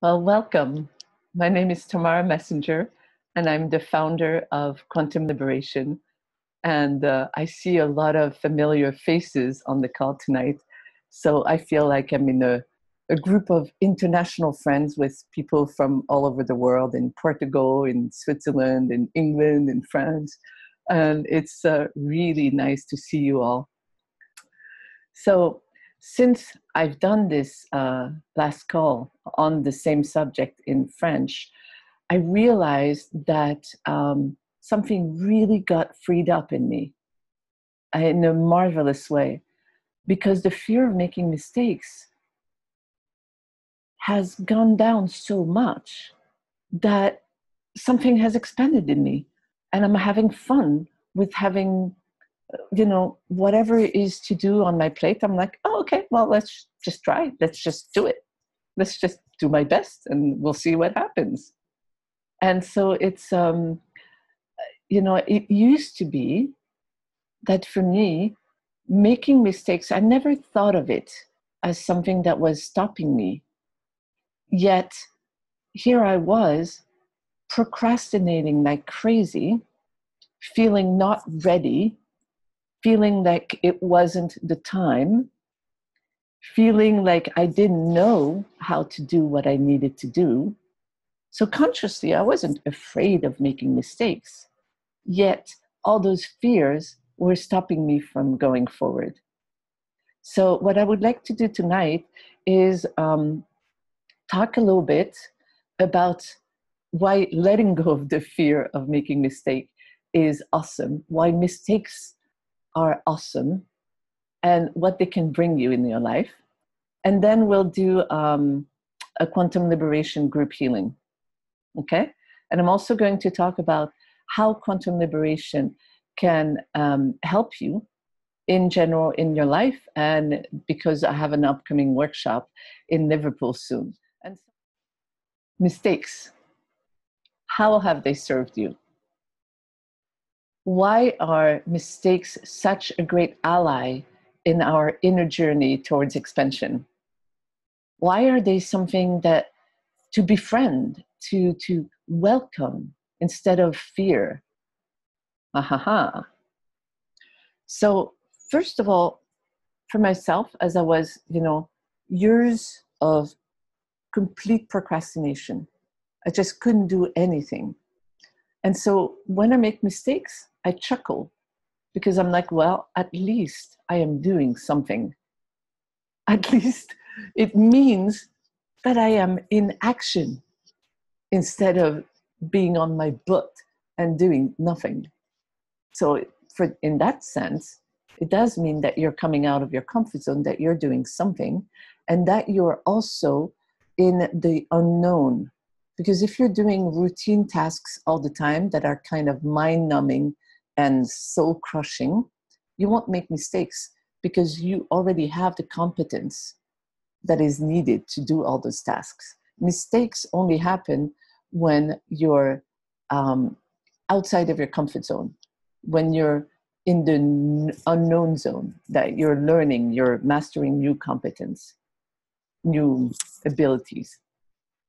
Well, welcome. My name is Tamara Messenger, and I'm the founder of Quantum Liberation. And I see a lot of familiar faces on the call tonight. So I feel like I'm in a group of international friends with people from all over the world, in Portugal, in Switzerland, in England, in France. And it's really nice to see you all. So, since I've done this last call on the same subject in French, I realized that something really got freed up in me in a marvelous way, because the fear of making mistakes has gone down so much that something has expanded in me, and I'm having fun with having whatever it is to do on my plate. I'm like, oh, okay, well, let's just try. Let's just do it. Let's just do my best and we'll see what happens. And so it's, it used to be that for me, making mistakes, I never thought of it as something that was stopping me. Yet here I was procrastinating like crazy, feeling not ready, feeling like it wasn't the time, feeling like I didn't know how to do what I needed to do. So consciously, I wasn't afraid of making mistakes. Yet all those fears were stopping me from going forward. So what I would like to do tonight is talk a little bit about why letting go of the fear of making mistake is awesome, why mistakes are awesome, and what they can bring you in your life. And then we'll do a quantum liberation group healing. Okay? And I'm also going to talk about how quantum liberation can help you in general in your life, and because I have an upcoming workshop in Liverpool soon. And mistakes, how have they served you? Why are mistakes such a great ally in our inner journey towards expansion? Why are they something that to befriend, to welcome instead of fear? Ahaha. So first of all, for myself, as I was, years of complete procrastination, I just couldn't do anything. And so when I make mistakes, I chuckle, because I'm like, well, at least I am doing something. At least it means that I am in action instead of being on my butt and doing nothing. So in that sense, it does mean that you're coming out of your comfort zone, that you're doing something, and that you're also in the unknown. Because if you're doing routine tasks all the time that are kind of mind-numbing and soul-crushing, you won't make mistakes because you already have the competence that is needed to do all those tasks. Mistakes only happen when you're outside of your comfort zone, when you're in the unknown zone, that you're learning, you're mastering new competence, new abilities.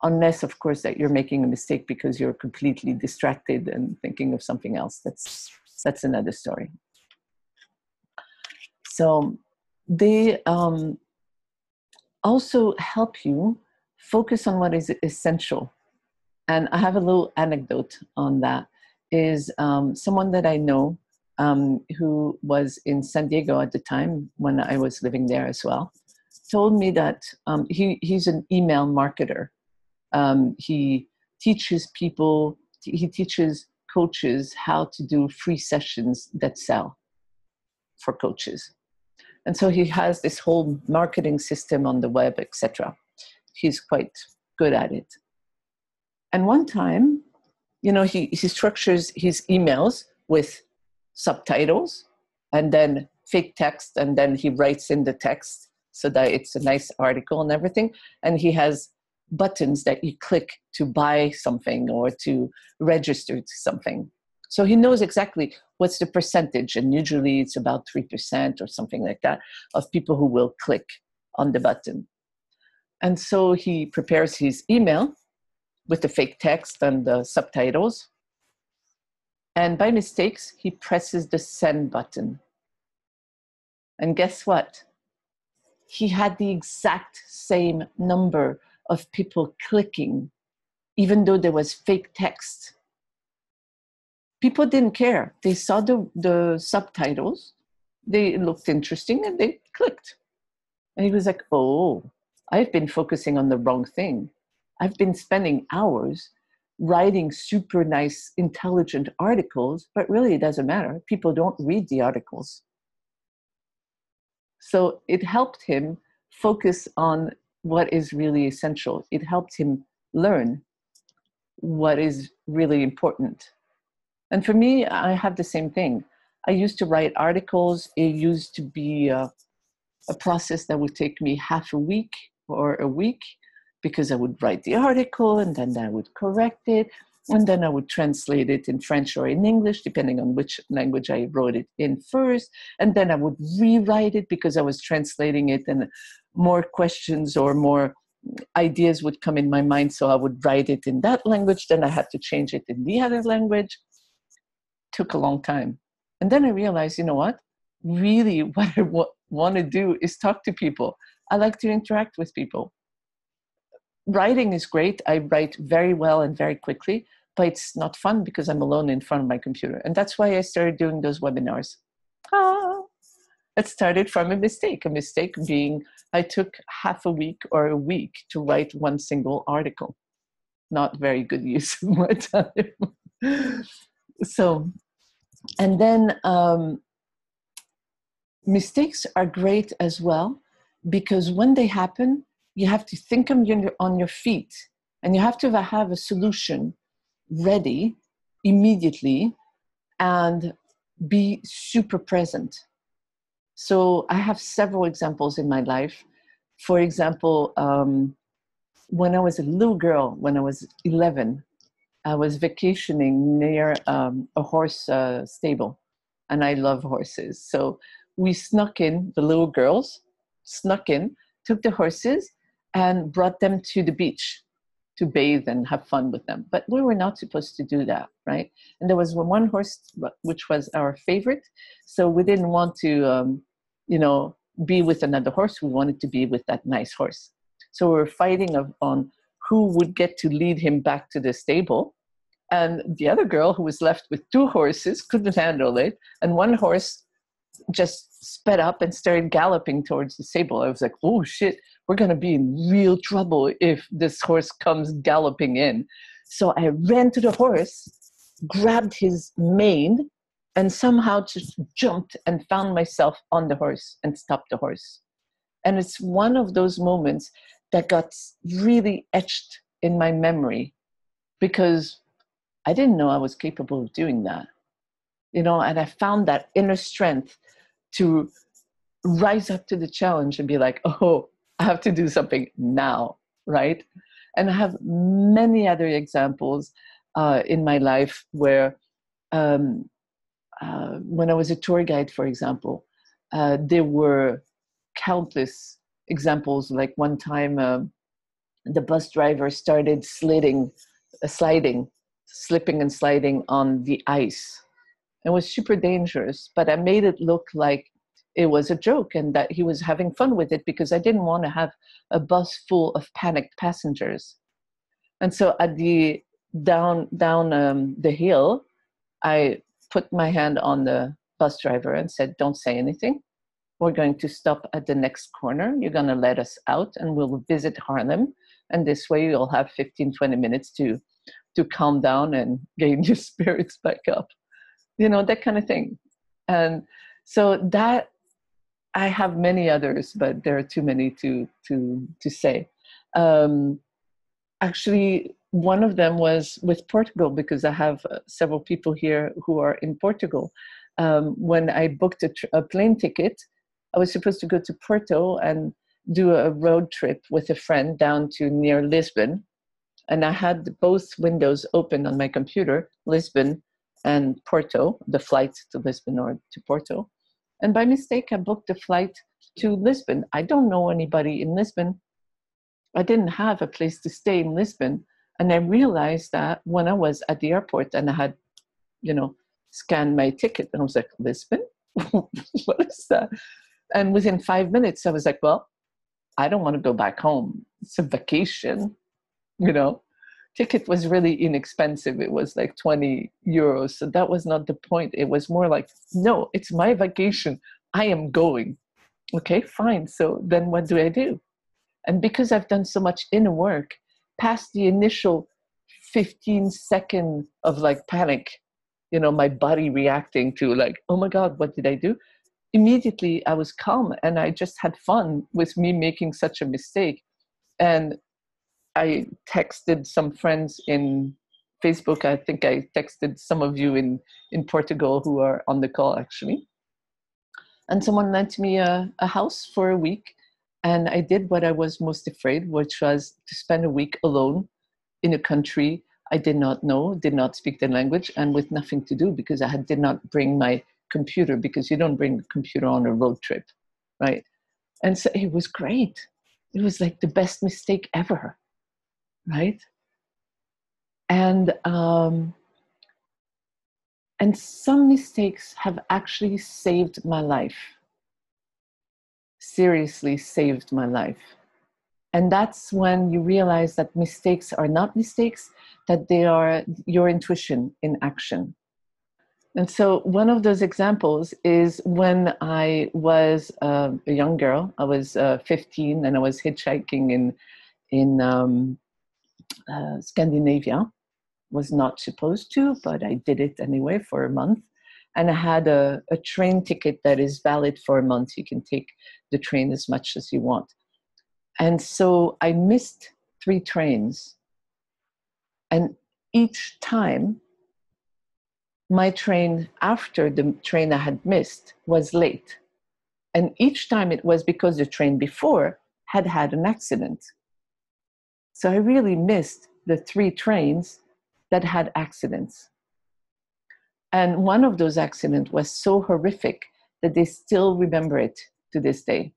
Unless, of course, that you're making a mistake because you're completely distracted and thinking of something else. That's another story. So they also help you focus on what is essential. And I have a little anecdote on that. Is someone that I know who was in San Diego at the time when I was living there as well, told me that he's an email marketer. He teaches people, he teaches coaches how to do free sessions that sell for coaches. And so he has this whole marketing system on the web, etc. He's quite good at it. And one time, he structures his emails with subtitles and then fake text, and then he writes in the text so that it's a nice article and everything. And he has buttons that you click to buy something or to register to something. So he knows exactly what's the percentage, and usually it's about 3% or something like that of people who will click on the button. And so he prepares his email with the fake text and the subtitles. And by mistakes, he presses the send button. And guess what? He had the exact same number of people clicking, even though there was fake text. People didn't care. They saw the subtitles, they looked interesting, and they clicked. And he was like, oh, I've been focusing on the wrong thing. I've been spending hours writing super nice, intelligent articles, but really it doesn't matter. People don't read the articles. So it helped him focus on what is really essential. It helped him learn what is really important. And for me, I have the same thing. I used to write articles. It used to be a process that would take me half a week or a week, because I would write the article and then I would correct it. And then I would translate it in French or in English, depending on which language I wrote it in first. And then I would rewrite it because I was translating it, and more questions or more ideas would come in my mind. So I would write it in that language. Then I had to change it in the other language. Took a long time. And then I realized, you know what? Really, what I want to do is talk to people. I like to interact with people. Writing is great. I write very well and very quickly, but it's not fun because I'm alone in front of my computer. And that's why I started doing those webinars. It started from a mistake being I took half a week or a week to write one single article. Not very good use of my time. So, and then mistakes are great as well, because when they happen, you have to think on your feet, and you have to have a solution ready immediately and be super present. So I have several examples in my life. For example, when I was a little girl, when I was 11, I was vacationing near a horse stable, and I love horses. So we snuck in, the little girls snuck in, took the horses and brought them to the beach to bathe and have fun with them. But we were not supposed to do that, right? And there was one horse, which was our favorite. So we didn't want to, be with another horse. We wanted to be with that nice horse. So we were fighting on who would get to lead him back to the stable. And the other girl, who was left with two horses, couldn't handle it. And one horse just sped up and started galloping towards the stable. I was like, oh shit, we're going to be in real trouble if this horse comes galloping in. So I ran to the horse, grabbed his mane, and somehow just jumped and found myself on the horse and stopped the horse. And it's one of those moments that got really etched in my memory, because I didn't know I was capable of doing that, and I found that inner strength to rise up to the challenge and be like, oh, I have to do something now, right? And I have many other examples in my life where when I was a tour guide, for example, there were countless examples. Like one time, the bus driver started slipping and sliding on the ice. It was super dangerous, but I made it look like it was a joke and that he was having fun with it, because I didn't want to have a bus full of panicked passengers. And so at the down the hill, I put my hand on the bus driver and said, don't say anything. We're going to stop at the next corner. You're going to let us out and we'll visit Harlem. And this way you'll have 15, 20 minutes to calm down and gain your spirits back up. That kind of thing. And so that, I have many others, but there are too many to say. Actually, one of them was with Portugal, because I have several people here who are in Portugal. When I booked a plane ticket, I was supposed to go to Porto and do a road trip with a friend down to near Lisbon. And I had both windows open on my computer, Lisbon and Porto, the flight to Lisbon or to Porto. And by mistake, I booked a flight to Lisbon. I don't know anybody in Lisbon. I didn't have a place to stay in Lisbon. And I realized that when I was at the airport and I had, scanned my ticket, and I was like, Lisbon? What is that? And within 5 minutes, I was like, well, I don't want to go back home. It's a vacation, you know. Ticket was really inexpensive. It was like 20 euros. So that was not the point. It was more like, no, it's my vacation. I am going. Okay, fine. So then what do I do? And because I've done so much inner work, past the initial 15 seconds of like panic, my body reacting to like, oh my God, what did I do? Immediately I was calm and I just had fun with me making such a mistake. And I texted some friends in Facebook. I think I texted some of you in Portugal who are on the call actually. And someone lent me a house for a week. And I did what I was most afraid, which was to spend a week alone in a country I did not know, did not speak the language, and with nothing to do because I did not bring my computer, because you don't bring a computer on a road trip, right? And so it was great. It was like the best mistake ever, right? And some mistakes have actually saved my life. Seriously saved my life. And that's when you realize that mistakes are not mistakes, that they are your intuition in action. And so one of those examples is when I was a young girl. I was 15 and I was hitchhiking in Scandinavia. Was not supposed to, but I did it anyway for a month. And I had a train ticket that is valid for a month. You can take the train as much as you want. And so I missed 3 trains. And each time, my train after the train I had missed was late. And each time it was because the train before had had an accident. So I really missed the 3 trains that had accidents. And one of those accidents was so horrific that they still remember it to this day.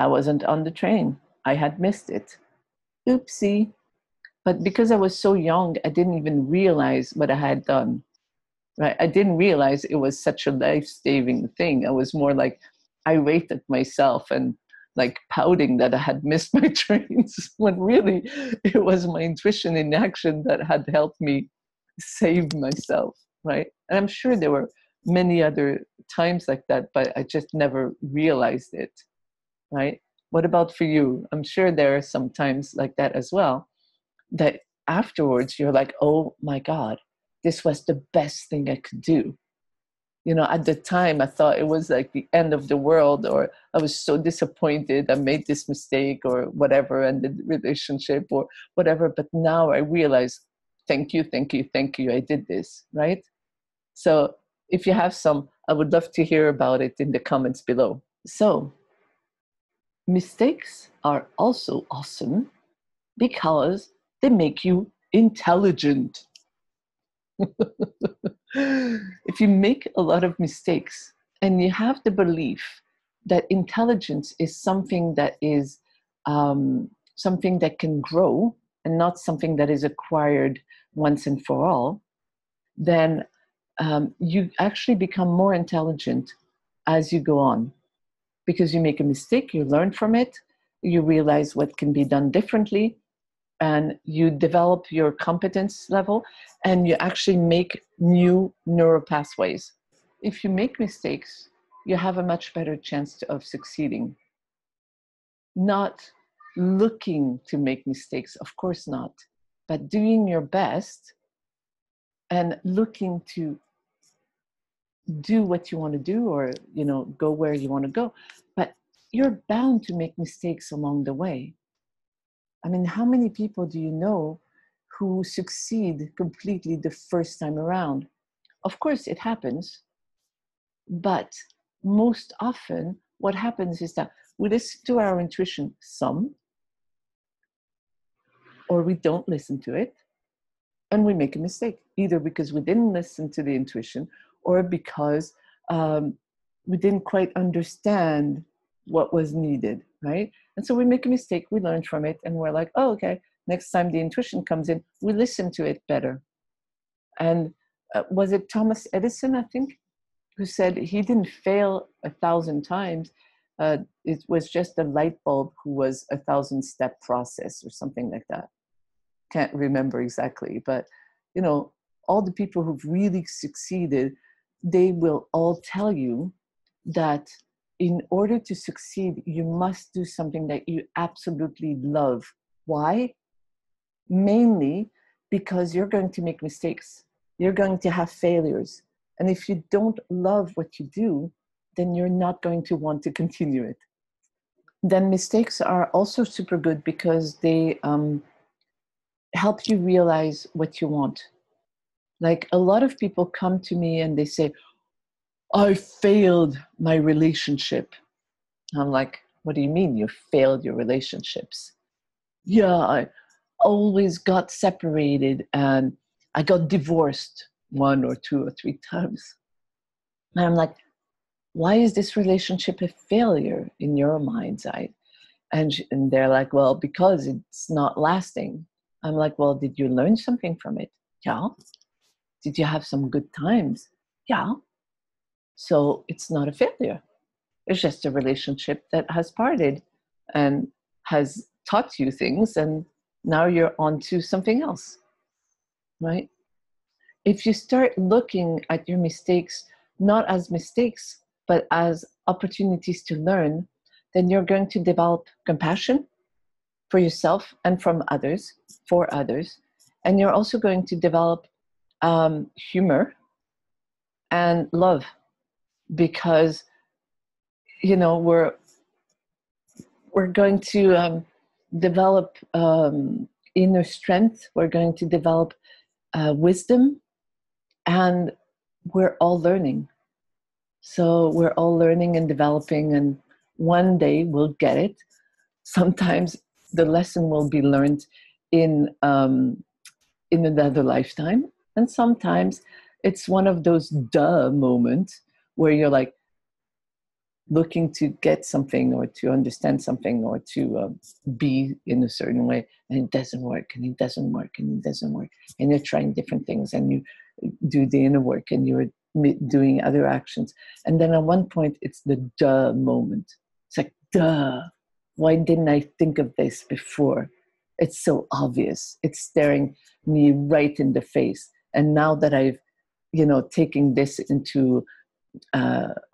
I wasn't on the train. I had missed it. Oopsie. But because I was so young, I didn't even realize what I had done. Right? I didn't realize it was such a life-saving thing. I was more like irate at myself and like pouting that I had missed my trains, when really it was my intuition in action that had helped me save myself, right? And I'm sure there were many other times like that, but I just never realized it, right? What about for you? I'm sure there are some times like that as well, that afterwards you're like, oh my God, this was the best thing I could do. At the time I thought it was like the end of the world, or I was so disappointed I made this mistake or whatever, and the relationship or whatever. But now I realize, thank you, thank you, thank you, I did this, right? So if you have some, I would love to hear about it in the comments below. So mistakes are also awesome because they make you intelligent. If you make a lot of mistakes and you have the belief that intelligence is something that is something that can grow and not something that is acquired once and for all, then you actually become more intelligent as you go on. Because you make a mistake, you learn from it, you realize what can be done differently, and you develop your competence level, and you actually make new neural pathways. If you make mistakes, you have a much better chance of succeeding. Not looking to make mistakes, of course not, but doing your best and looking to do what you want to do, or go where you want to go. But you're bound to make mistakes along the way. I mean, how many people do you know who succeed completely the first time around? Of course, it happens. But most often, what happens is that we listen to our intuition some, or we don't listen to it, and we make a mistake, either because we didn't listen to the intuition, or because we didn't quite understand what was needed. right? And so we make a mistake, we learn from it, and we're like, oh, okay, next time the intuition comes in, we listen to it better. And was it Thomas Edison, I think, who said he didn't fail 1,000 times. It was just a light bulb who was a 1,000-step process or something like that. Can't remember exactly, but you know, all the people who've really succeeded, they will all tell you that in order to succeed, you must do something that you absolutely love. Why? Mainly because you're going to make mistakes. You're going to have failures. And if you don't love what you do, then you're not going to want to continue it. Then mistakes are also super good because they help you realize what you want. Like a lot of people come to me and they say, I failed my relationship. I'm like, what do you mean you failed your relationships? Yeah, I always got separated and I got divorced 1 or 2 or 3 times. And I'm like, why is this relationship a failure in your mind's eye? And they're like, well, because it's not lasting. I'm like, well, did you learn something from it? Yeah. Did you have some good times? Yeah. So it's not a failure. It's just a relationship that has parted and has taught you things, and now you're on to something else, right? If you start looking at your mistakes not as mistakes, but as opportunities to learn, then you're going to develop compassion for yourself and from others, for others. And you're also going to develop humor and love, because, you know, we're going to develop inner strength. We're going to develop wisdom, and we're all learning. So we're all learning and developing, and one day we'll get it. Sometimes the lesson will be learned in another lifetime, and sometimes it's one of those duh moments where you're like looking to get something or to understand something or to be in a certain way, and it doesn't work, and it doesn't work, and it doesn't work, and you're trying different things, and you do the inner work, and you're doing other actions, and then at one point it's the duh moment. It's like, duh, why didn't I think of this before? It's so obvious. It's staring me right in the face. And now that I've, you know, taken this into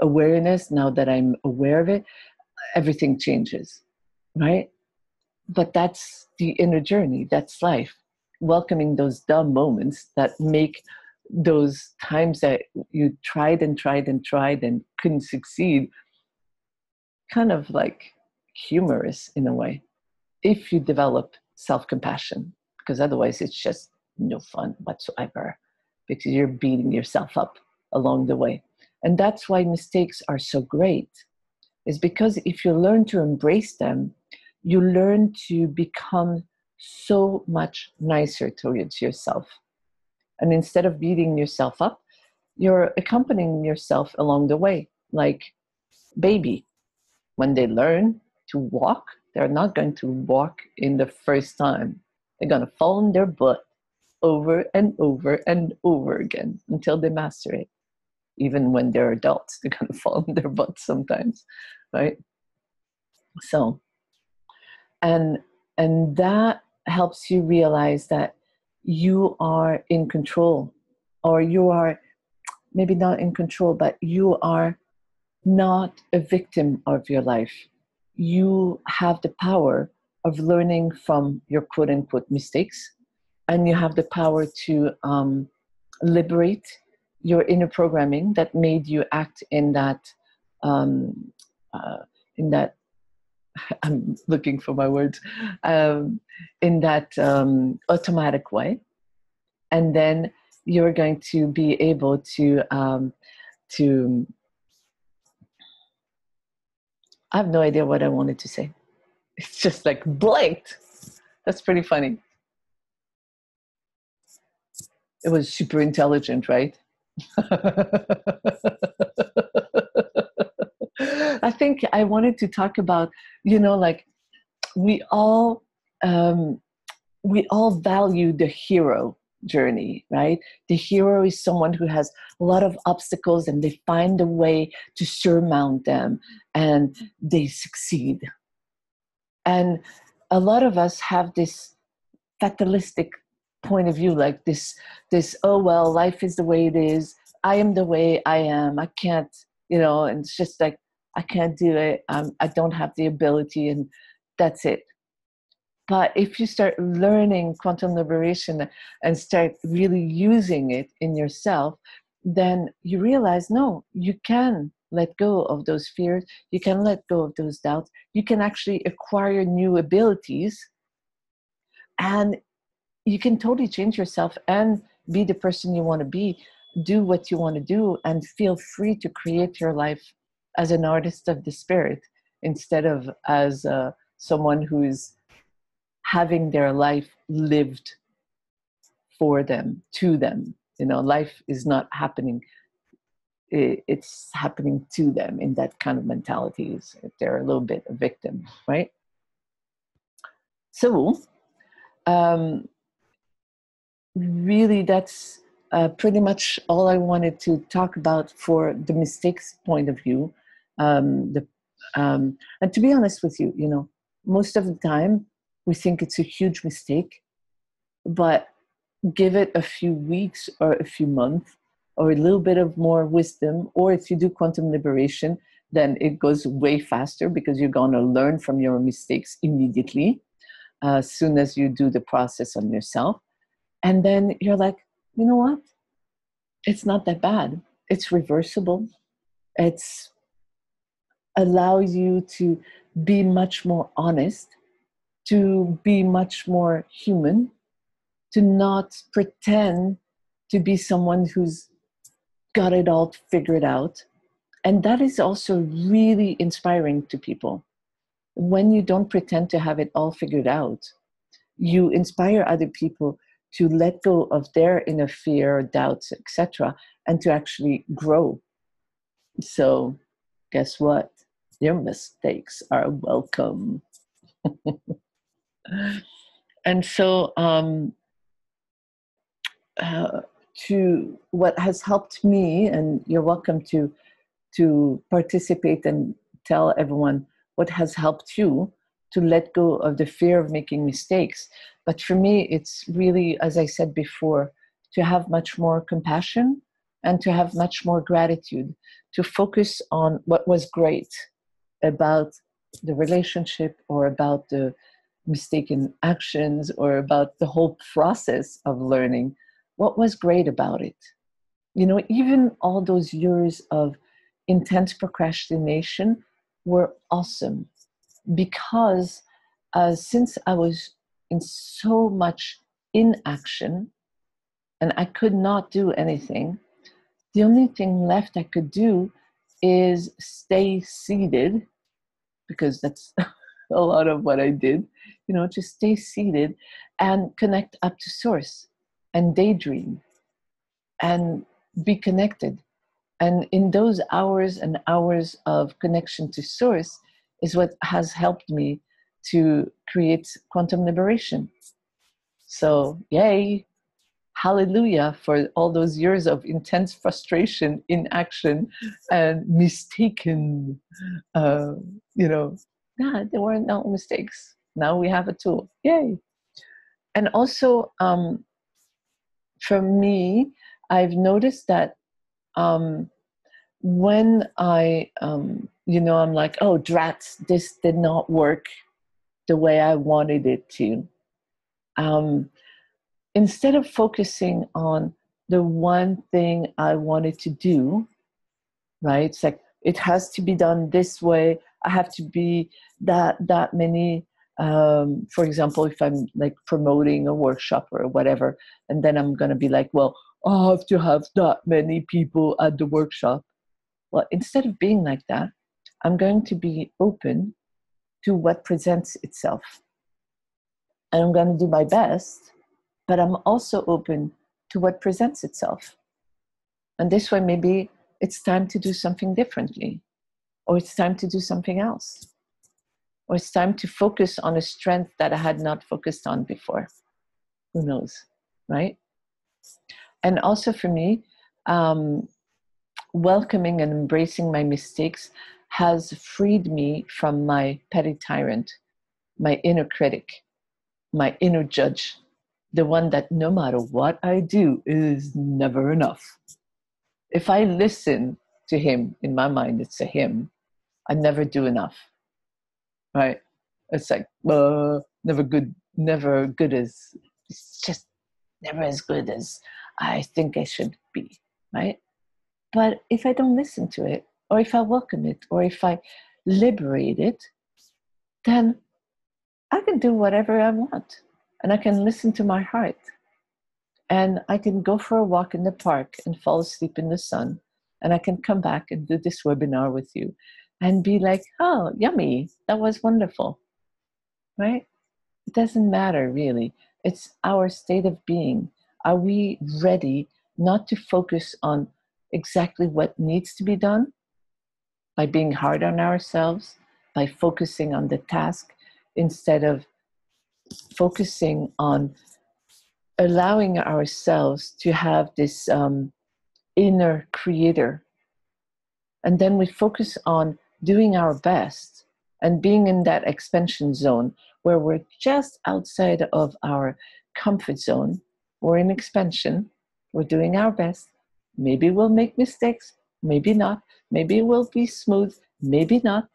awareness, now that I'm aware of it, everything changes, right? But that's the inner journey. That's life. Welcoming those dumb moments that make those times that you tried and tried and tried and couldn't succeed kind of like humorous in a way, if you develop self-compassion, because otherwise it's just no fun whatsoever, because you're beating yourself up along the way. And that's why mistakes are so great, is because if you learn to embrace them, you learn to become so much nicer towards yourself. And instead of beating yourself up, you're accompanying yourself along the way. Like baby, when they learn to walk, they're not going to walk in the first time. They're going to fall on their butt over and over and over again until they master it. Even when they're adults, they're going to fall on their butt sometimes, right? So, and that helps you realize that you are in control, or you are maybe not in control, but you are not a victim of your life. You have the power of learning from your quote unquote mistakes, and you have the power to liberate your inner programming that made you act in that um, in that I'm looking for my words, in that automatic way. And then you're going to be able to I have no idea what I wanted to say. It's just like blanked. That's pretty funny. It was super intelligent, right? I think I wanted to talk about, like we all um, we all value the hero journey, right? The hero is someone who has a lot of obstacles and they find a way to surmount them and they succeed. And a lot of us have this fatalistic point of view, like this, oh well, life is the way it is. I am the way I am. I can't, and it's just like I can't do it. I don't have the ability, and that's it. But if you start learning quantum liberation and start really using it in yourself, then you realize, no, you can let go of those fears. You can let go of those doubts. You can actually acquire new abilities, and you can totally change yourself and be the person you want to be, do what you want to do, and feel free to create your life as an artist of the spirit instead of as someone who's having their life lived for them, to them. Life is not happening. It's happening to them in that kind of mentalities. They're a little bit a victim, right? So, really, that's pretty much all I wanted to talk about for the mistakes point of view. And to be honest with you, most of the time we think it's a huge mistake, but give it a few weeks or a few months or a little bit of more wisdom, or if you do quantum liberation, then it goes way faster because you're going to learn from your mistakes immediately as soon as you do the process on yourself. And then you're like, you know what? It's not that bad. It's reversible. It's allows you to be much more honest, to be much more human, to not pretend to be someone who's got it all figured out. And that is also really inspiring to people. When you don't pretend to have it all figured out, you inspire other people to let go of their inner fear, doubts, etc., and to actually grow. So, guess what? Your mistakes are welcome. And so, to what has helped me, and you're welcome to participate and tell everyone what has helped you to let go of the fear of making mistakes. But for me, it's really, as I said before, to have much more compassion and to have much more gratitude, to focus on what was great about the relationship or about the mistaken actions or about the whole process of learning. What was great about it? Even all those years of intense procrastination were awesome because since I was in so much inaction and I could not do anything, the only thing left I could do is stay seated, because that's a lot of what I did, just stay seated and connect up to source and daydream and be connected. And in those hours and hours of connection to source is what has helped me to create quantum liberation. So, yay, hallelujah for all those years of intense frustration, inaction, and mistaken, there weren't no mistakes. Now we have a tool. Yay. And also, for me, I've noticed that when I'm like, oh, drats, this did not work the way I wanted it to. Instead of focusing on the one thing I wanted to do, right? It's like, it has to be done this way. I have to be that many. For example, if I'm like promoting a workshop or whatever, and then I'm going to be like, well, I have to have that many people at the workshop. Well, instead of being like that, I'm going to be open to what presents itself. And I'm going to do my best, but I'm also open to what presents itself. And this way, maybe it's time to do something differently. or it's time to do something else, or it's time to focus on a strength that I had not focused on before. Who knows, right? And also for me, welcoming and embracing my mistakes has freed me from my petty tyrant, my inner critic, my inner judge, the one that no matter what I do is never enough. If I listen to him, in my mind, it's a him, I never do enough, right? It's like, never good as, it's just never as good as I think I should be, right? But if I don't listen to it, or if I welcome it, or if I liberate it, then I can do whatever I want. And I can listen to my heart. And I can go for a walk in the park and fall asleep in the sun. And I can come back and do this webinar with you and be like, oh, yummy, that was wonderful, right? It doesn't matter, really. It's our state of being. Are we ready not to focus on exactly what needs to be done by being hard on ourselves, by focusing on the task, instead of focusing on allowing ourselves to have this inner creator? And then we focus on doing our best and being in that expansion zone where we're just outside of our comfort zone. We're in expansion. We're doing our best. Maybe we'll make mistakes. Maybe not. Maybe it will be smooth. Maybe not.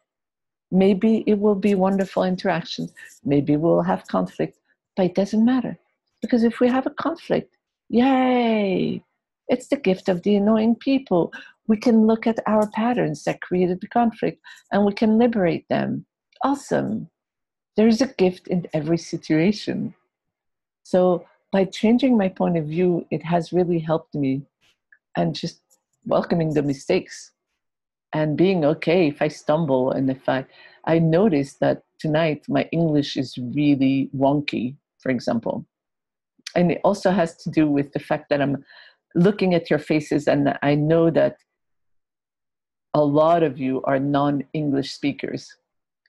Maybe it will be wonderful interactions. Maybe we'll have conflict. But it doesn't matter. Because if we have a conflict, yay! It's the gift of the annoying people. We can look at our patterns that created the conflict and we can liberate them. Awesome. There is a gift in every situation. So by changing my point of view, it has really helped me, and just welcoming the mistakes and being okay if I stumble. And if I notice that tonight my English is really wonky, for example. And it also has to do with the fact that I'm looking at your faces and I know that a lot of you are non-English speakers.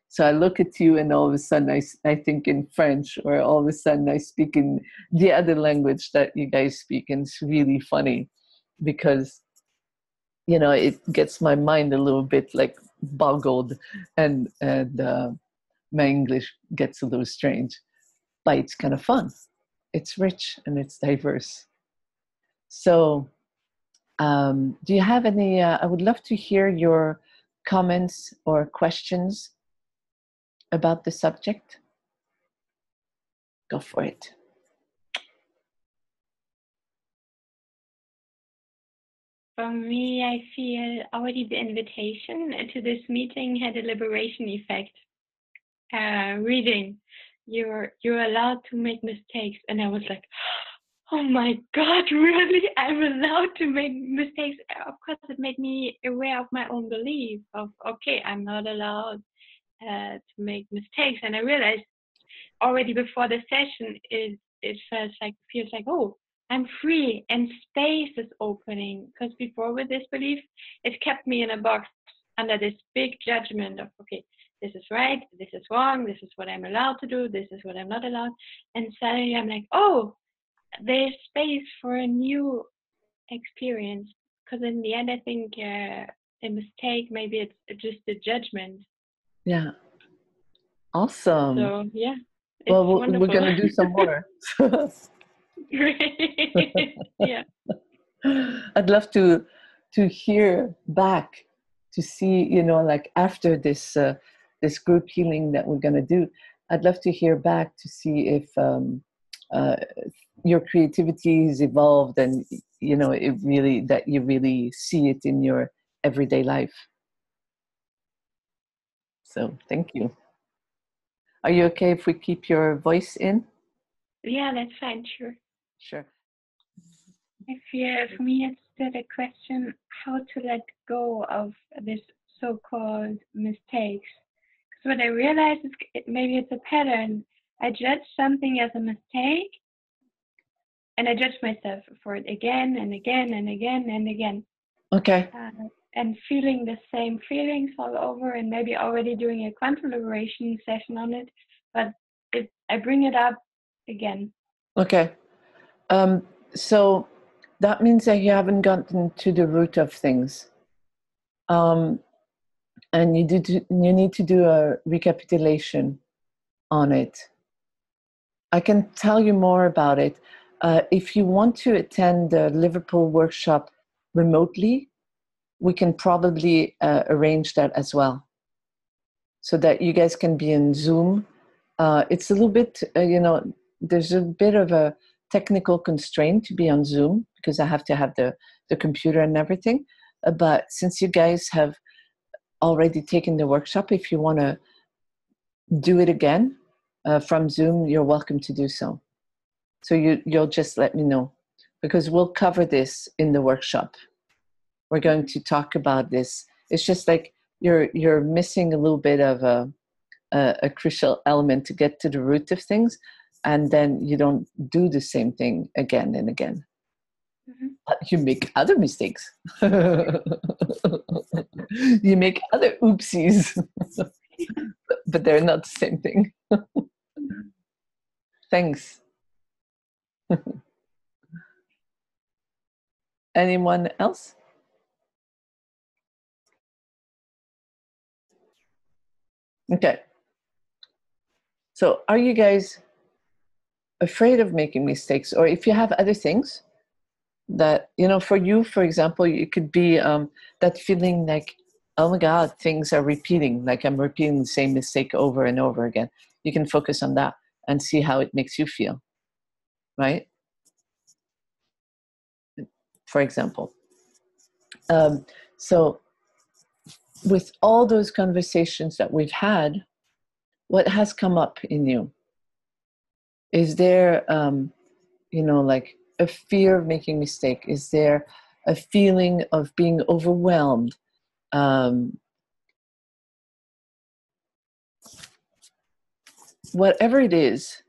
So I look at you and all of a sudden I think in French, or all of a sudden I speak in the other language that you guys speak. And it's really funny because, you know, it gets my mind a little bit like boggled, and my English gets a little strange, but it's kind of fun. It's rich and it's diverse. So do you have any, I would love to hear your comments or questions about the subject. Go for it. For me, I feel already the invitation to this meeting had a liberation effect. Reading, you're allowed to make mistakes, and I was like, oh my God, really? I'm allowed to make mistakes? Of course, it made me aware of my own belief of, okay, I'm not allowed to make mistakes. And I realized already before the session, it feels like, oh, I'm free and space is opening. Because before, with this belief, it kept me in a box under this big judgment of, okay, this is right, this is wrong, this is what I'm allowed to do, this is what I'm not allowed. And suddenly I'm like, oh, there's space for a new experience. Because in the end, I think a mistake, maybe it's just a judgment. Yeah. Awesome. So, yeah. Well, we're going to do some more. Yeah. I'd love to hear back, to see, you know, like after this this group healing that we're going to do, I'd love to hear back to see if your creativity is evolved, and you know, that you really see it in your everyday life. So thank you. Are you okay if we keep your voice in? Yeah, that's fine. Sure. Sure. For me, it's still a question how to let go of this so-called mistakes. Because what I realize is maybe it's a pattern. I judge something as a mistake, and I judge myself for it again and again and again and again. Okay. and feeling the same feelings all over, and maybe already doing a quantum liberation session on it, but I bring it up again. Okay. So that means that you haven't gotten to the root of things. And you need to do a recapitulation on it. I can tell you more about it. If you want to attend the Liverpool workshop remotely, we can probably arrange that as well, so that you guys can be in Zoom. It's a little bit, there's a bit of a technical constraint to be on Zoom because I have to have the computer and everything. But since you guys have already taken the workshop, if you want to do it again from Zoom, you're welcome to do so. So you'll just let me know, because we'll cover this in the workshop. We're going to talk about this. It's just like you're missing a little bit of a crucial element to get to the root of things, and then you don't do the same thing again and again. But you make other mistakes. You make other oopsies, but they're not the same thing. Thanks. Anyone else? Okay. So are you guys afraid of making mistakes? Or if you have other things that, for you, for example, it could be that feeling like, oh my God, things are repeating, like I'm repeating the same mistake over and over again. You can focus on that and see how it makes you feel, right? For example. So with all those conversations that we've had, what has come up in you? Is there, like a fear of making mistake? Is there a feeling of being overwhelmed? Whatever it is,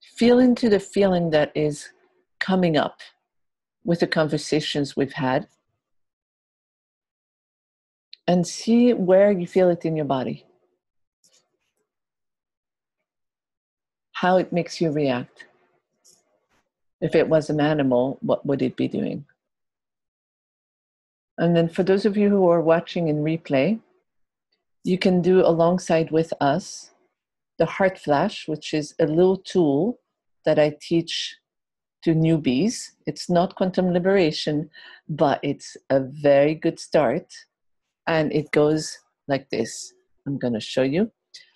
feel into the feeling that is coming up with the conversations we've had, and see where you feel it in your body, how it makes you react. If it was an animal, what would it be doing? And then for those of you who are watching in replay, you can do alongside with us the Heart Flash, which is a little tool that I teach to newbies. It's not quantum liberation, but it's a very good start. And it goes like this. I'm going to show you.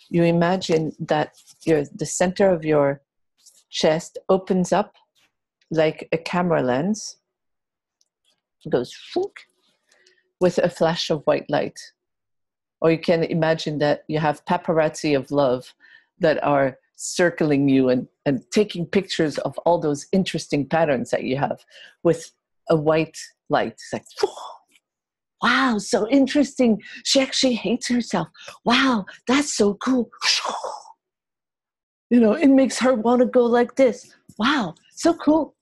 You imagine that the center of your chest opens up like a camera lens. It goes with a flash of white light. Or you can imagine that you have paparazzi of love that are circling you and taking pictures of all those interesting patterns that you have with a white light. It's like, wow, so interesting. She actually hates herself. Wow, that's so cool. It makes her want to go like this. Wow, so cool.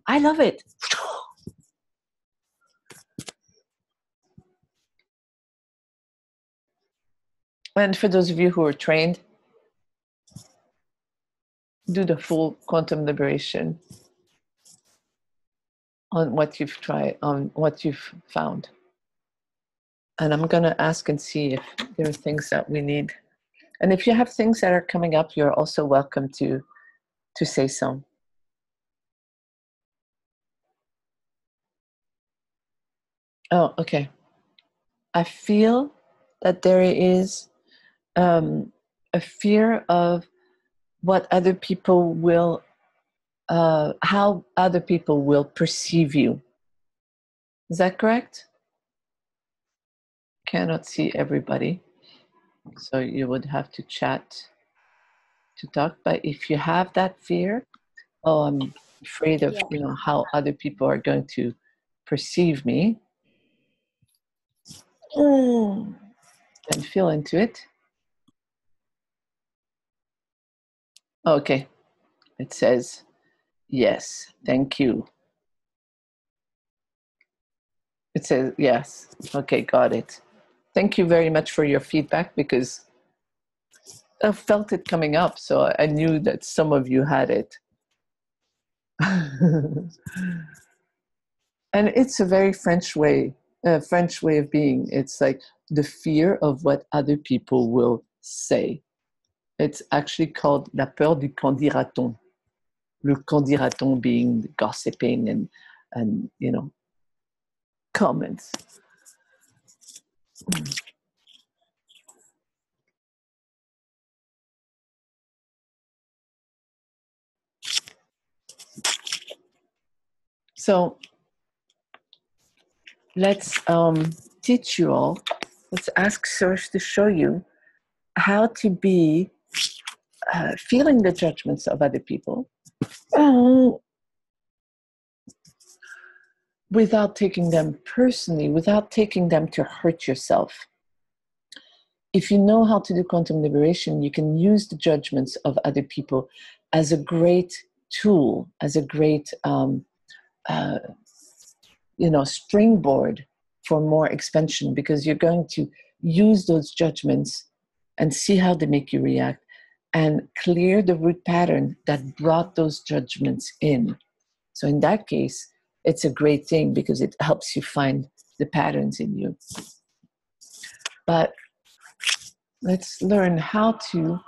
I love it. And for those of you who are trained, do the full quantum liberation on what you've tried, on what you've found. And I'm going to ask and see if there are things that we need. And if you have things that are coming up, you're also welcome to say so. Oh, okay. I feel that there is a fear of what other people will, how other people will perceive you. Is that correct? Cannot see everybody, so you would have to chat to talk. But if you have that fear, oh, I'm afraid of how other people are going to perceive me, and feel into it. Okay, it says yes, thank you. It says yes. Okay, got it. Thank you very much for your feedback, because I felt it coming up, so I knew that some of you had it. And it's a very French way of being. It's like the fear of what other people will say. It's actually called la peur du qu'en dira-t-on. Le qu'en dira-t-on being gossiping and comments. So let's teach you all. Let's ask Serge to show you how to be feeling the judgments of other people without taking them personally, without taking them to hurt yourself. If you know how to do quantum liberation, you can use the judgments of other people as a great tool, as a great springboard for more expansion, because you're going to use those judgments and see how they make you react and clear the root pattern that brought those judgments in. So in that case, it's a great thing because it helps you find the patterns in you. But let's learn how to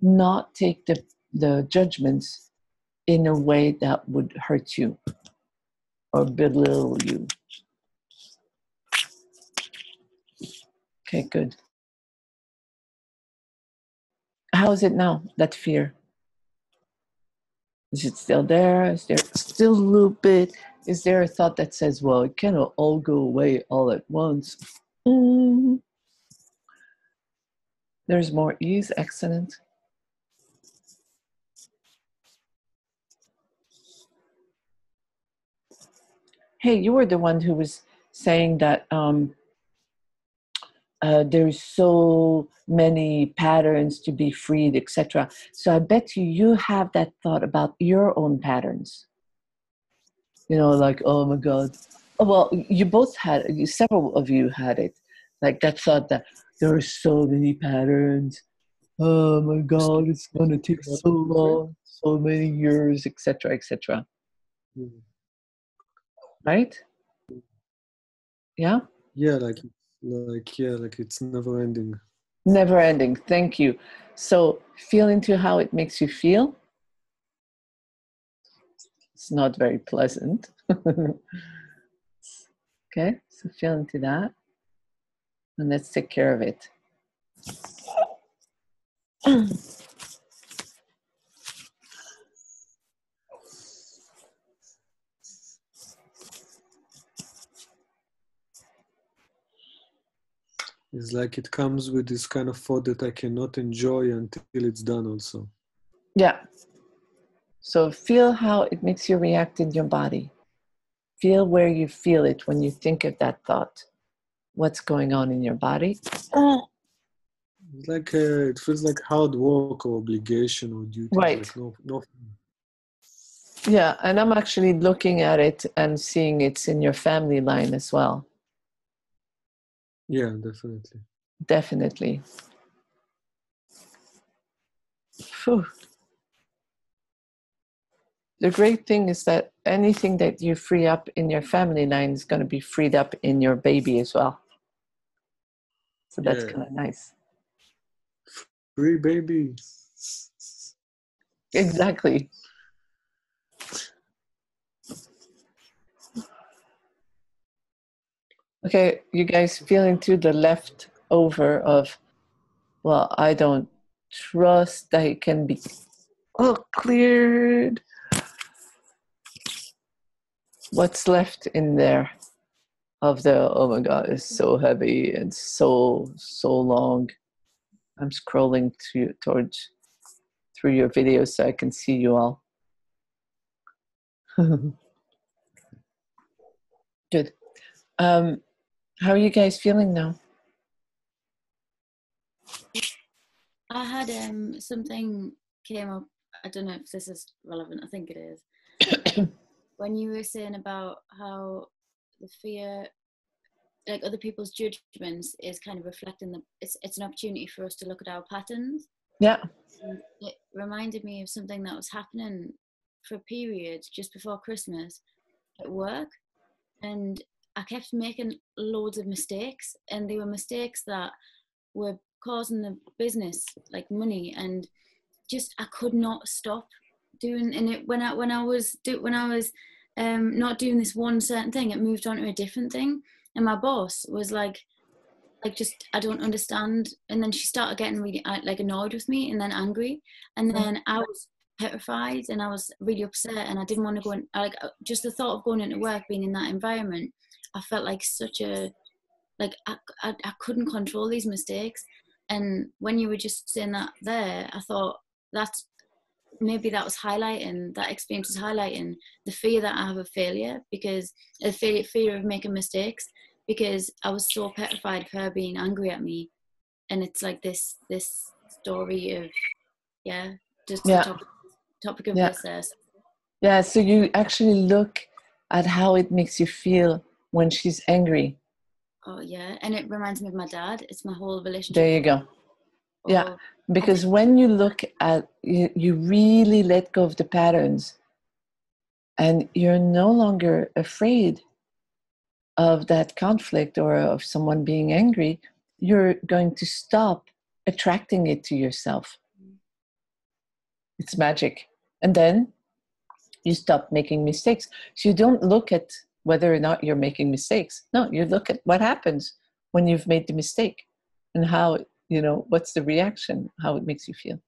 not take the judgments in a way that would hurt you or belittle you. Okay, good. How is it now, that fear? Is it still there? Is there still a little bit? Is there a thought that says, well, it cannot all go away all at once? There's more ease. Excellent. Hey, you were the one who was saying that there's so many patterns to be freed, etc. So I bet you have that thought about your own patterns. Like, oh my God. Oh, well, you both had, several of you had it. Like that thought that there are so many patterns. Oh my God, it's going to take so long, so many years, etc., etc. Right? Yeah? Yeah, like it's never ending. Never ending. Thank you. So feel into how it makes you feel. It's not very pleasant. Okay, so feel into that. And let's take care of it. It's like it comes with this kind of thought that I cannot enjoy until it's done also. Yeah. So feel how it makes you react in your body. Feel where you feel it when you think of that thought. What's going on in your body? It's like it feels like hard work or obligation or duty. Right. Like no. Yeah, and I'm actually looking at it and seeing it's in your family line as well. Yeah, definitely. Definitely. Phew. The great thing is that anything that you free up in your family line is going to be freed up in your baby as well. So that's kind of nice. Free baby. Exactly. Okay, you guys feel into the leftover of, well, I don't trust that it can be cleared. What's left in there of the, oh my God, it's so heavy and so long. I'm scrolling through your videos so I can see you all. Good. How are you guys feeling now? I had something came up. I don't know if this is relevant. I think it is. When you were saying about how the fear like other people's judgments is kind of reflecting it's an opportunity for us to look at our patterns. Yeah. And it reminded me of something that was happening for a period just before Christmas at work, and I kept making loads of mistakes, and they were mistakes that were causing the business like money, and just I could not stop doing. And it when I was not doing this one certain thing, it moved on to a different thing, and my boss was like just I don't understand. And then she started getting really like annoyed with me, and then angry, and then I was petrified, and I was really upset, and I didn't want to go in. Like just the thought of going into work, being in that environment, I felt like such a like I couldn't control these mistakes. And when you were just saying that there, I thought that's maybe that was highlighting, that experience is highlighting the fear that I have of failure, because the fear of making mistakes, because I was so petrified of her being angry at me. And it's like this story of just the topic of this. Yeah, so you actually look at how it makes you feel when she's angry. Oh yeah, and it reminds me of my dad. It's my whole relationship. There you go. Yeah, because when you look at, you really let go of the patterns, and you're no longer afraid of that conflict or of someone being angry, you're going to stop attracting it to yourself. It's magic. And then you stop making mistakes. So you don't look at whether or not you're making mistakes. No, you look at what happens when you've made the mistake and how, what's the reaction, how it makes you feel.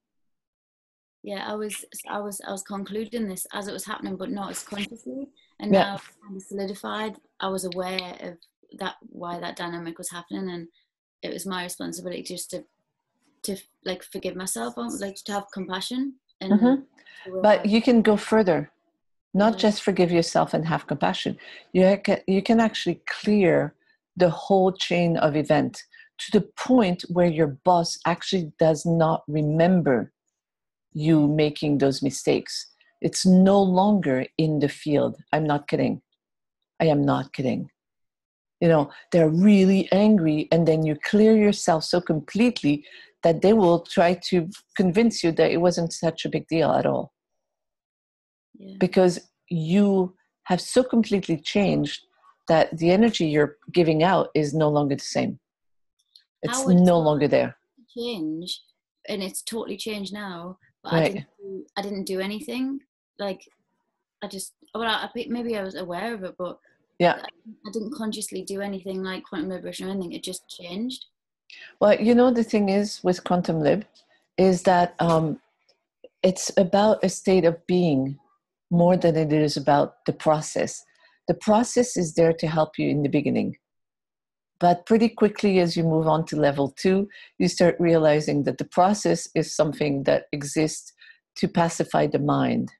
Yeah, I was concluding this as it was happening, but not as consciously. And Yeah. now kind of solidified. I was aware of that, why that dynamic was happening, and it was my responsibility just to like forgive myself, like to have compassion. And But you can go further, not just forgive yourself and have compassion. You can actually clear the whole chain of event to the point where your boss actually does not remember you making those mistakes. It's no longer in the field. I'm not kidding. I am not kidding. They're really angry, and then you clear yourself so completely that they will try to convince you that it wasn't such a big deal at all. Yeah. Because you have so completely changed that the energy you're giving out is no longer the same. It's no longer there. Change, and it's totally changed now. But right. I didn't do anything. Like maybe I was aware of it, but yeah, I didn't consciously do anything like quantum liberation or anything. It just changed. Well, the thing is with quantum lib is that it's about a state of being more than it is about the process. The process is there to help you in the beginning. But pretty quickly, as you move on to level 2, you start realizing that the process is something that exists to pacify the mind.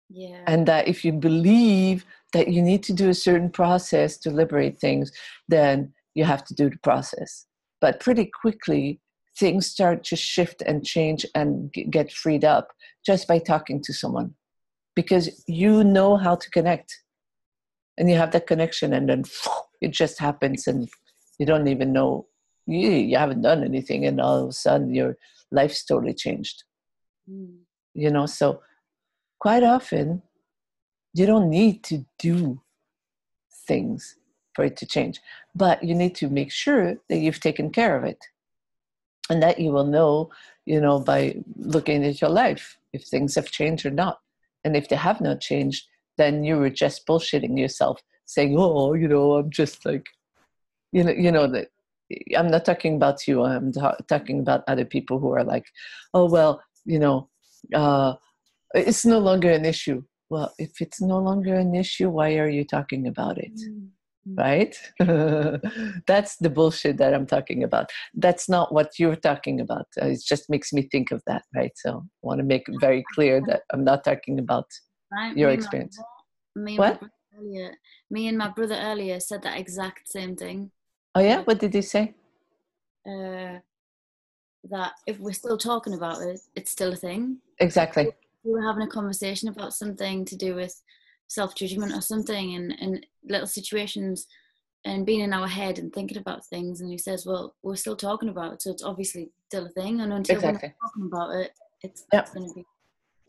Yeah. And that if you believe that you need to do a certain process to liberate things, then you have to do the process. But pretty quickly, things start to shift and change and get freed up just by talking to someone. Because you know how to connect. And you have that connection, and then it just happens, and you don't even know, you haven't done anything, and all of a sudden your life's totally changed. So quite often you don't need to do things for it to change, but you need to make sure that you've taken care of it, and that you will know, by looking at your life, if things have changed or not. And if they have not changed, then you were just bullshitting yourself, saying, "Oh, I'm just like, that." I'm not talking about you. I'm talking about other people who are like, "Oh, well, it's no longer an issue." Well, if it's no longer an issue, why are you talking about it? Right? That's the bullshit that I'm talking about. That's not what you're talking about. It just makes me think of that, right? So I want to make it very clear that I'm not talking about your experience. Me and my brother earlier said that exact same thing. Oh yeah? What did he say? That if we're still talking about it, it's still a thing. Exactly. We were having a conversation about something to do with self-judgment or something, and little situations and being in our head and thinking about things. And he says, well, we're still talking about it, so it's obviously still a thing. And until we're not Exactly. talking about it, it's Yeah. going to be.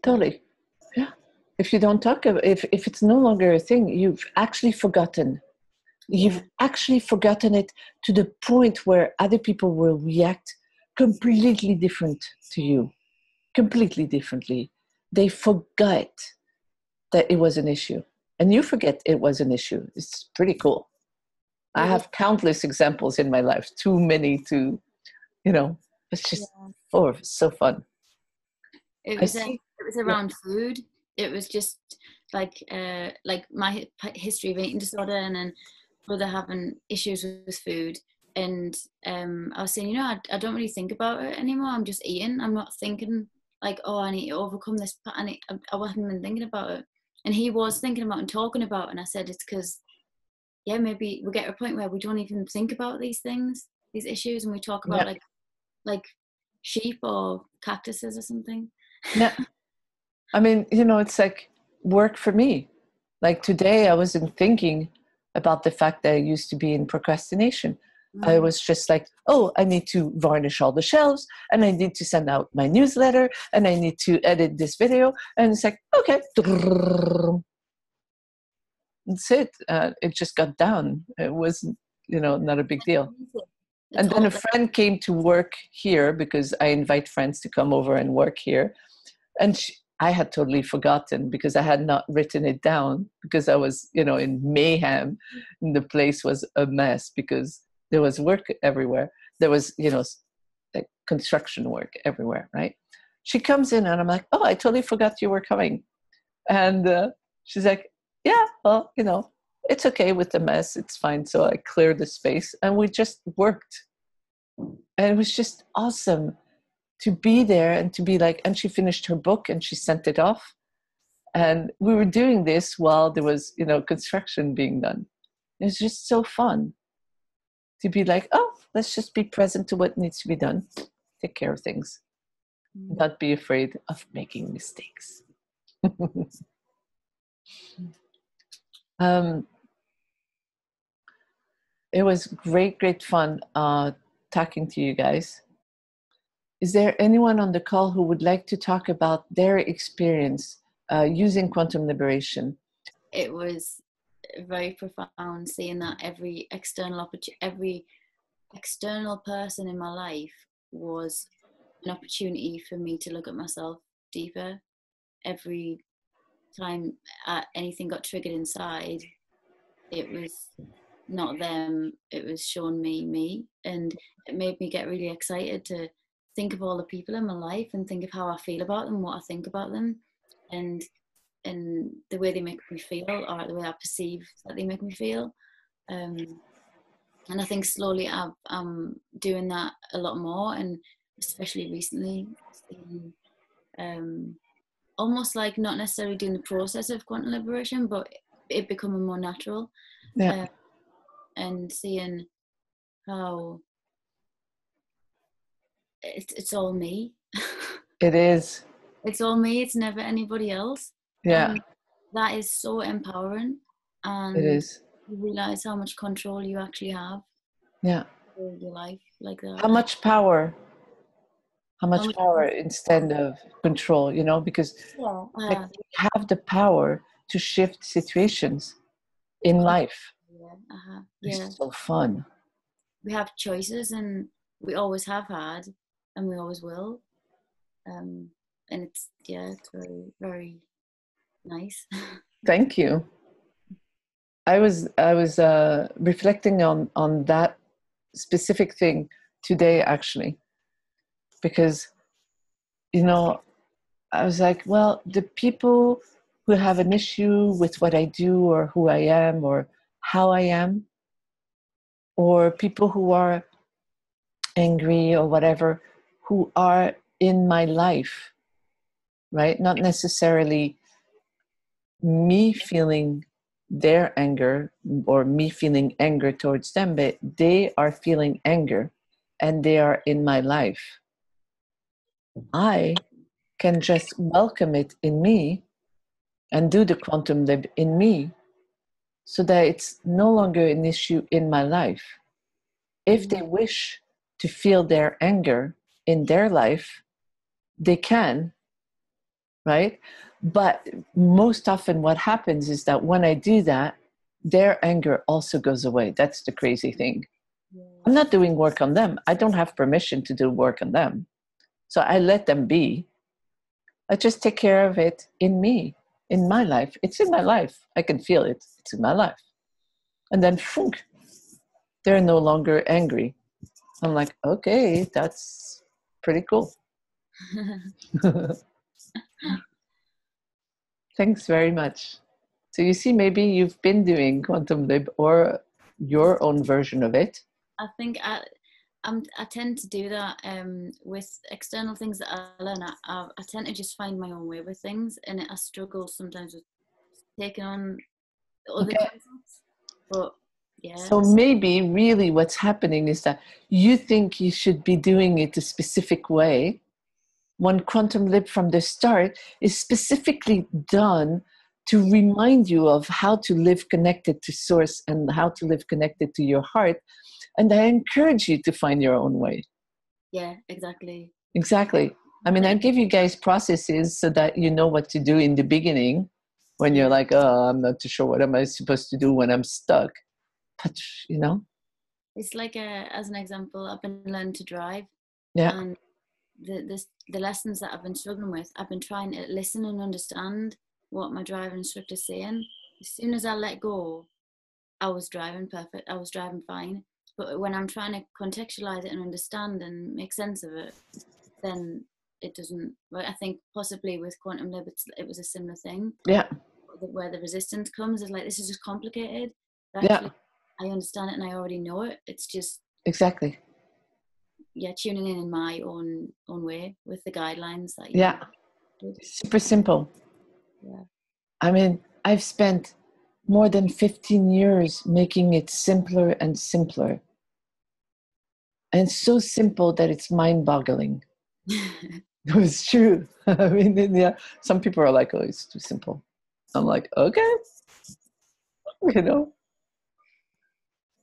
Totally. Yeah. If you don't talk about, if it's no longer a thing, you've actually forgotten. You've actually forgotten it to the point where other people will react completely different to you, completely differently. They forget that it was an issue, and you forget it was an issue. It's pretty cool. I have countless examples in my life, too many to, it's just so fun. It was around food. It was just like my history of eating disorder, and then brother having issues with food. And I was saying, I don't really think about it anymore. I'm just eating. I'm not thinking like, oh, I need to overcome this. I wasn't even thinking about it. And he was thinking about and talking about it. And I said, it's because, maybe we get to a point where we don't even think about these things, these issues, and we talk about like sheep or cactuses or something. Yeah. I mean, it's like work for me. Like today I wasn't thinking about the fact that I used to be in procrastination. I was just like, oh, I need to varnish all the shelves, and I need to send out my newsletter, and I need to edit this video. And it's like, okay. That's it. It just got done. It wasn't, not a big deal. And then a friend came to work here because I invite friends to come over and work here. And I had totally forgotten because I had not written it down because I was, in mayhem. And the place was a mess because there was work everywhere. There was, like construction work everywhere, right? She comes in and I'm like, oh, I totally forgot you were coming. And she's like, yeah, well, it's okay with the mess. It's fine. So I cleared the space and we just worked. And it was just awesome to be there and to be like, and she finished her book and she sent it off. And we were doing this while there was, construction being done. It was just so fun to be like, oh, let's just be present to what needs to be done. Take care of things. Not be afraid of making mistakes. It was great fun talking to you guys. Is there anyone on the call who would like to talk about their experience using quantum liberation? It was very profound seeing that every external person in my life was an opportunity for me to look at myself deeper. Every time anything got triggered inside, it was not them, it was showing me, and it made me get really excited to think of all the people in my life and think of how I feel about them, what I think about them, and the way they make me feel, or the way I perceive that they make me feel. And I think slowly I'm doing that a lot more, and especially recently, almost like not necessarily doing the process of quantum liberation, but it becoming more natural. Yeah. And seeing how it's all me. It is. It's all me. It's never anybody else. Yeah. And that is so empowering. And it is. You realize how much control you actually have. Yeah. Over your life like that. How much power? How much power instead of control? Because we have the power to shift situations in life. It's so fun. We have choices, and we always have had, and we always will. And it's very, very nice. Thank you. I was reflecting on that specific thing today, actually, because I was like, well, the people who have an issue with what I do or who I am or how I am, or people who are angry or whatever, who are in my life, right? Not necessarily me feeling their anger or me feeling anger towards them, but they are feeling anger and they are in my life. I can just welcome it in me and do the quantum lib in me so that it's no longer an issue in my life. If they wish to feel their anger in their life, they can, right? But most often what happens is that when I do that, their anger also goes away. That's the crazy thing. I'm not doing work on them. I don't have permission to do work on them. So I let them be. I just take care of it in me, in my life. It's in my life. I can feel it. It's in my life. And then, phunk, they're no longer angry. I'm like, okay, that's pretty cool. Thanks very much. So you see, maybe you've been doing Quantum Lib or your own version of it. I think I tend to do that with external things that I learn. I tend to just find my own way with things, and I struggle sometimes with taking on other concepts. But yeah. So maybe really what's happening is that you think you should be doing it a specific way, when Quantum Lib from the start is specifically done to remind you of how to live connected to source and how to live connected to your heart. And I encourage you to find your own way. Yeah, exactly. Exactly. I mean, I give you guys processes so that you know what to do in the beginning when you're like, oh, I'm not too sure what am I supposed to do when I'm stuck. But, you know. It's like, as an example, I've been learning to drive. Yeah. And the lessons that I've been struggling with, I've been trying to listen and understand what my driving instructor's saying. As soon as I let go, I was driving perfect. I was driving fine. But when I'm trying to contextualize it and understand and make sense of it, then it doesn't. Well, I think possibly with Quantum Lib, it was a similar thing. Yeah. Where the resistance comes is like, this is just complicated. But actually, I understand it and I already know it. It's just exactly. Yeah, tuning in my own way with the guidelines that super simple. Yeah. I mean, I've spent more than 15 years making it simpler and simpler. And so simple that it's mind-boggling. It's true. I mean, yeah, some people are like, oh, it's too simple. I'm like, okay, you know.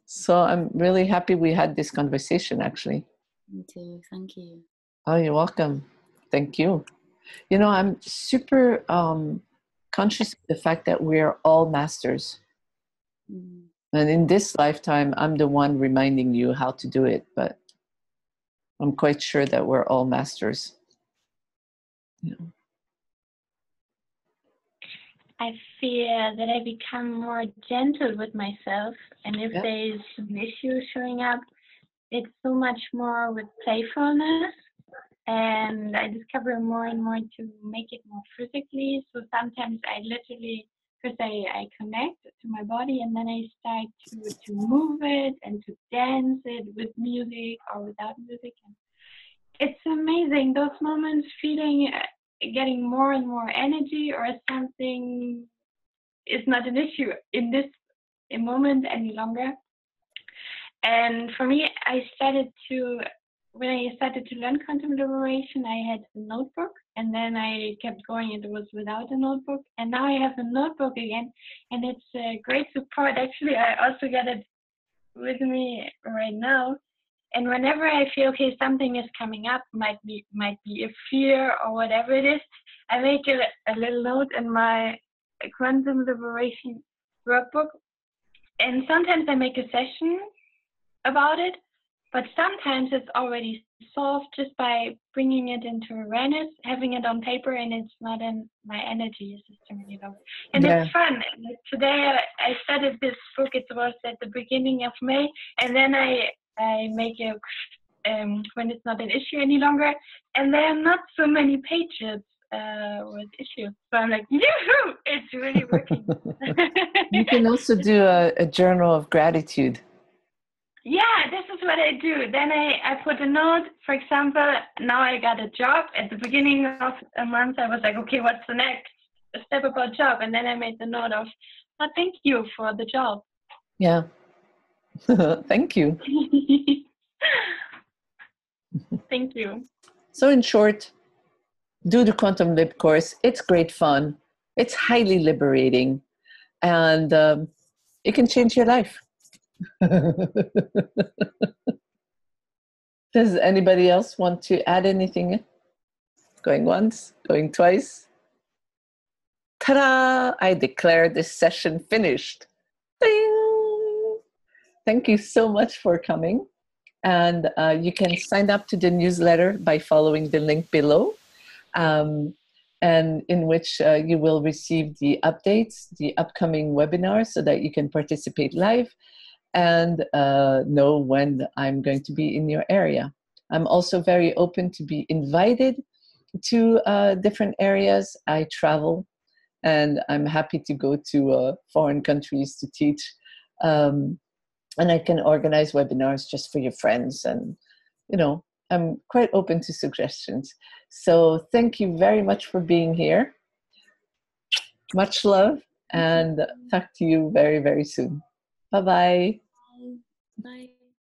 So I'm really happy we had this conversation, actually. Me too. Thank you. Oh, you're welcome. Thank you. You know, I'm super conscious of the fact that we're all masters. And in this lifetime, I'm the one reminding you how to do it, but I'm quite sure that we're all masters. Yeah. I fear that I become more gentle with myself, and if there's an issue showing up, it's so much more with playfulness, and I discover more and more to make it more physically. So sometimes I literally, because I connect to my body, and then I start to move it and to dance it with music or without music. And it's amazing, those moments, feeling getting more and more energy, or something is not an issue in this moment any longer. And for me, when I started to learn quantum liberation, I had a notebook, and then I kept going. It was without a notebook, and now I have a notebook again, and it's a great support. Actually, I also got it with me right now. And whenever I feel, okay, something is coming up, might be a fear or whatever it is, I make a little note in my quantum liberation workbook. And sometimes I make a session about it, but sometimes it's already solved just by bringing it into awareness, having it on paper, and it's not in my energy system, you know. And it's fun. Today I started this book. It was at the beginning of May, and then I make it when it's not an issue any longer, and there are not so many pages with issues. So I'm like, yoo-hoo! It's really working. You can also do a journal of gratitude. Yeah, this is what I do. Then I put a note. For example, now I got a job. At the beginning of a month, I was like, okay, what's the next step about job? And then I made the note of, oh, thank you for the job. Yeah. Thank you. Thank you. So in short, do the Quantum Lib course. It's great fun. It's highly liberating. And it can change your life. Does anybody else want to add anything? Going once, going twice. Ta-da! I declare this session finished. Ding! Thank you so much for coming. And you can sign up to the newsletter by following the link below, and in which you will receive the updates, the upcoming webinars, so that you can participate live and know when I'm going to be in your area. I'm also very open to be invited to different areas. I travel, and I'm happy to go to foreign countries to teach. And I can organize webinars just for your friends. And, you know, I'm quite open to suggestions. So thank you very much for being here. Much love, and talk to you very, very soon. Bye-bye. Bye.